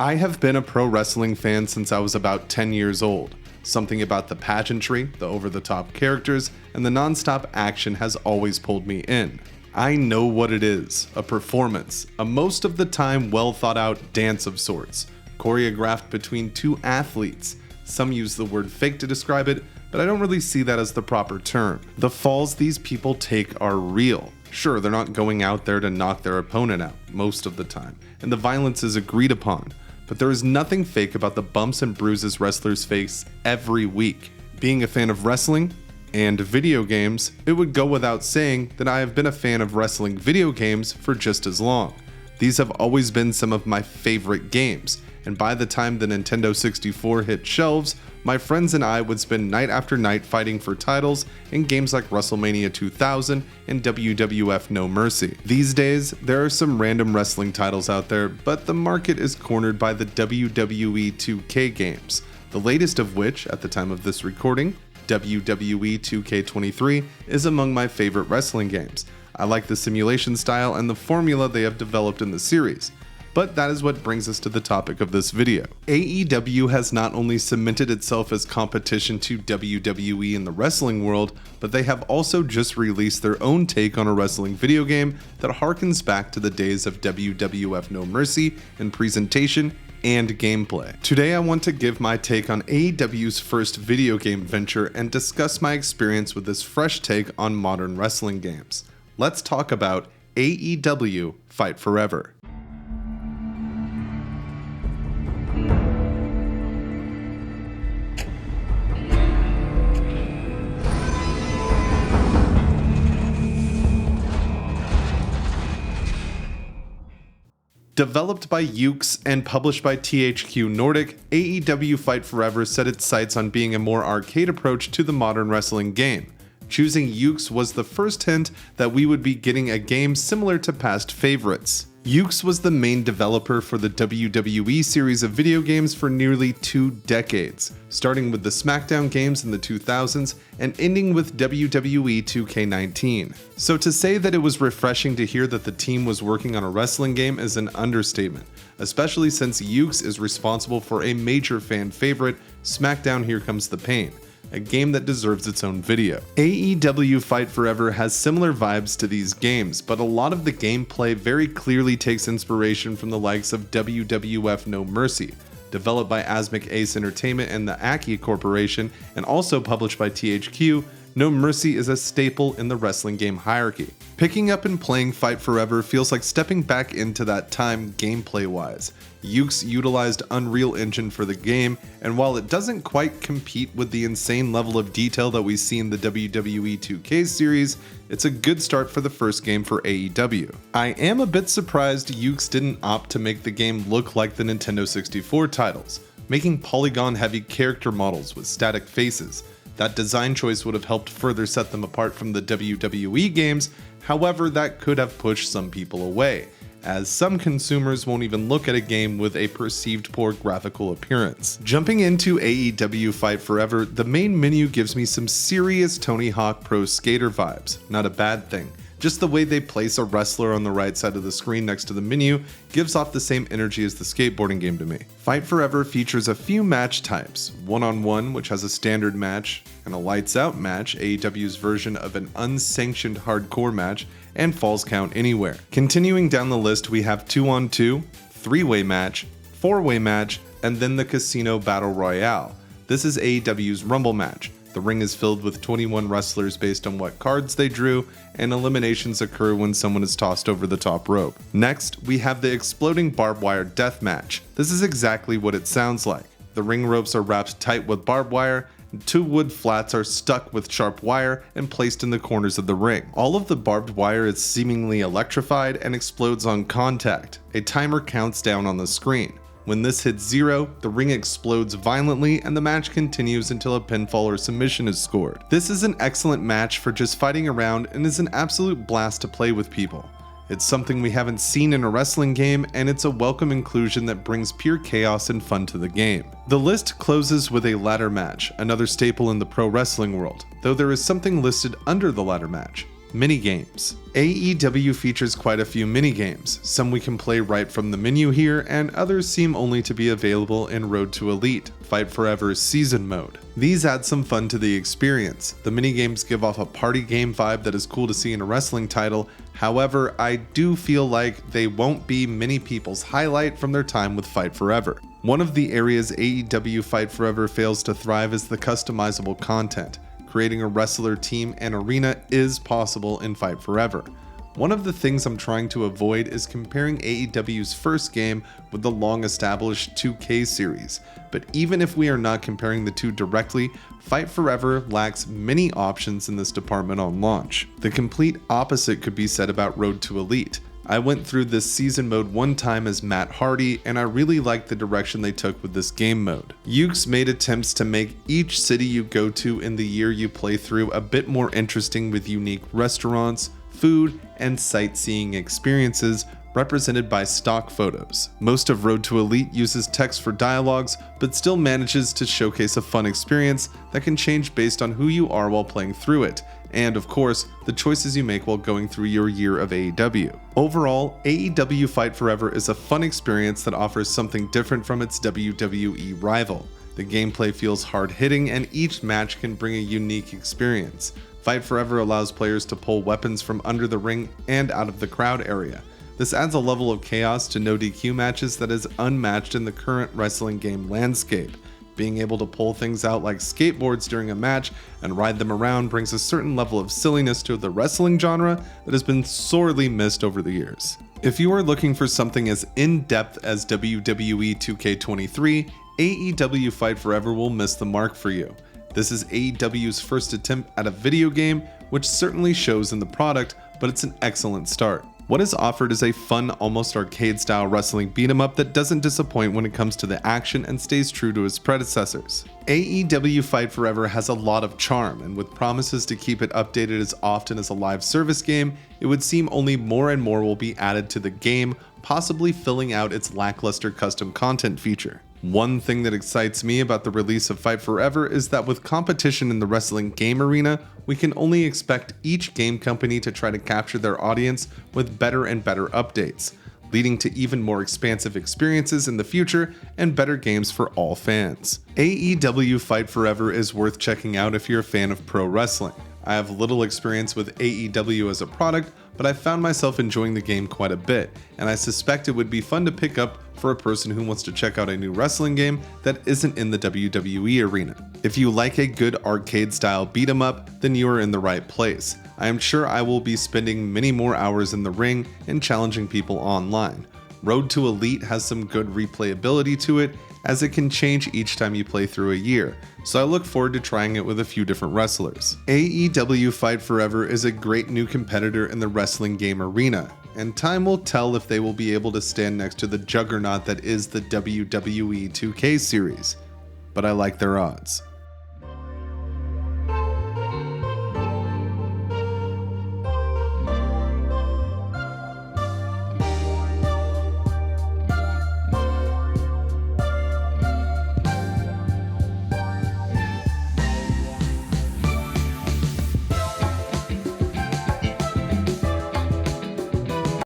I have been a pro wrestling fan since I was about 10 years old. Something about the pageantry, the over-the-top characters, and the non-stop action has always pulled me in. I know what it is, a performance, a most of the time well thought out dance of sorts, choreographed between two athletes. Some use the word fake to describe it, but I don't really see that as the proper term. The falls these people take are real. Sure, they're not going out there to knock their opponent out, most of the time, and the violence is agreed upon. But there is nothing fake about the bumps and bruises wrestlers face every week. Being a fan of wrestling and video games, it would go without saying that I have been a fan of wrestling video games for just as long. These have always been some of my favorite games, and by the time the Nintendo 64 hit shelves, my friends and I would spend night after night fighting for titles in games like WrestleMania 2000 and WWF No Mercy. These days, there are some random wrestling titles out there, but the market is cornered by the WWE 2K games, the latest of which, at the time of this recording, WWE 2K23, is among my favorite wrestling games. I like the simulation style and the formula they have developed in the series. But that is what brings us to the topic of this video. AEW has not only cemented itself as competition to WWE in the wrestling world, but they have also just released their own take on a wrestling video game that harkens back to the days of WWF No Mercy in presentation and gameplay. Today I want to give my take on AEW's first video game venture and discuss my experience with this fresh take on modern wrestling games. Let's talk about AEW Fight Forever. Developed by Yuke's and published by THQ Nordic, AEW Fight Forever set its sights on being a more arcade approach to the modern wrestling game. Choosing Yuke's was the first hint that we would be getting a game similar to past favorites. Yuke's was the main developer for the WWE series of video games for nearly 2 decades, starting with the SmackDown games in the 2000s and ending with WWE 2K19. So to say that it was refreshing to hear that the team was working on a wrestling game is an understatement, especially since Yuke's is responsible for a major fan favorite, SmackDown Here Comes the Pain, a game that deserves its own video. AEW Fight Forever has similar vibes to these games, but a lot of the gameplay very clearly takes inspiration from the likes of WWF No Mercy, developed by Asmik Ace Entertainment and the Aki Corporation, and also published by THQ. No Mercy is a staple in the wrestling game hierarchy. Picking up and playing Fight Forever feels like stepping back into that time gameplay-wise. Yuke's utilized Unreal Engine for the game, and while it doesn't quite compete with the insane level of detail that we see in the WWE 2K series, it's a good start for the first game for AEW. I am a bit surprised Yuke's didn't opt to make the game look like the Nintendo 64 titles, making polygon-heavy character models with static faces. That design choice would have helped further set them apart from the WWE games, however that could have pushed some people away, as some consumers won't even look at a game with a perceived poor graphical appearance. Jumping into AEW Fight Forever, the main menu gives me some serious Tony Hawk Pro Skater vibes, not a bad thing. Just the way they place a wrestler on the right side of the screen next to the menu gives off the same energy as the skateboarding game to me. Fight Forever features a few match types, one-on-one, which has a standard match, and a lights out match, AEW's version of an unsanctioned hardcore match, and falls count anywhere. Continuing down the list, we have 2-on-2, 3-way match, 4-way match, and then the Casino Battle Royale. This is AEW's Rumble match. The ring is filled with 21 wrestlers based on what cards they drew, and eliminations occur when someone is tossed over the top rope. Next, we have the Exploding Barbed Wire Death Match. This is exactly what it sounds like. The ring ropes are wrapped tight with barbed wire, and 2 wood flats are stuck with sharp wire and placed in the corners of the ring. All of the barbed wire is seemingly electrified and explodes on contact. A timer counts down on the screen. When this hits 0, the ring explodes violently and the match continues until a pinfall or submission is scored. This is an excellent match for just fighting around and is an absolute blast to play with people. It's something we haven't seen in a wrestling game, and it's a welcome inclusion that brings pure chaos and fun to the game. The list closes with a ladder match, another staple in the pro wrestling world, though there is something listed under the ladder match. Minigames. AEW features quite a few minigames. Some we can play right from the menu here, and others seem only to be available in Road to Elite, Fight Forever's Season Mode. These add some fun to the experience. The minigames give off a party game vibe that is cool to see in a wrestling title. However, I do feel like they won't be many people's highlight from their time with Fight Forever. One of the areas AEW Fight Forever fails to thrive is the customizable content. Creating a wrestler team and arena is possible in Fight Forever. One of the things I'm trying to avoid is comparing AEW's first game with the long-established 2K series, but even if we are not comparing the two directly, Fight Forever lacks many options in this department on launch. The complete opposite could be said about Road to Elite. I went through this season mode one time as Matt Hardy, and I really liked the direction they took with this game mode. Yuke's made attempts to make each city you go to in the year you play through a bit more interesting with unique restaurants, food, and sightseeing experiences represented by stock photos. Most of Road to Elite uses text for dialogues, but still manages to showcase a fun experience that can change based on who you are while playing through it, and of course, the choices you make while going through your year of AEW. Overall, AEW Fight Forever is a fun experience that offers something different from its WWE rival. The gameplay feels hard-hitting, and each match can bring a unique experience. Fight Forever allows players to pull weapons from under the ring and out of the crowd area. This adds a level of chaos to no DQ matches that is unmatched in the current wrestling game landscape. Being able to pull things out like skateboards during a match and ride them around brings a certain level of silliness to the wrestling genre that has been sorely missed over the years. If you are looking for something as in-depth as WWE 2K23, AEW Fight Forever will miss the mark for you. This is AEW's first attempt at a video game, which certainly shows in the product, but it's an excellent start. What is offered is a fun, almost arcade-style wrestling beat-em-up that doesn't disappoint when it comes to the action and stays true to its predecessors. AEW Fight Forever has a lot of charm, and with promises to keep it updated as often as a live service game, it would seem only more and more will be added to the game, possibly filling out its lackluster custom content feature. One thing that excites me about the release of Fight Forever is that with competition in the wrestling game arena, we can only expect each game company to try to capture their audience with better and better updates, leading to even more expansive experiences in the future and better games for all fans. AEW Fight Forever is worth checking out if you're a fan of pro wrestling. I have little experience with AEW as a product, but I found myself enjoying the game quite a bit, and I suspect it would be fun to pick up for a person who wants to check out a new wrestling game that isn't in the WWE arena. If you like a good arcade-style beat-em-up, then you are in the right place. I am sure I will be spending many more hours in the ring and challenging people online. Road to Elite has some good replayability to it, as it can change each time you play through a year, so I look forward to trying it with a few different wrestlers. AEW Fight Forever is a great new competitor in the wrestling game arena, and time will tell if they will be able to stand next to the juggernaut that is the WWE 2K series, but I like their odds.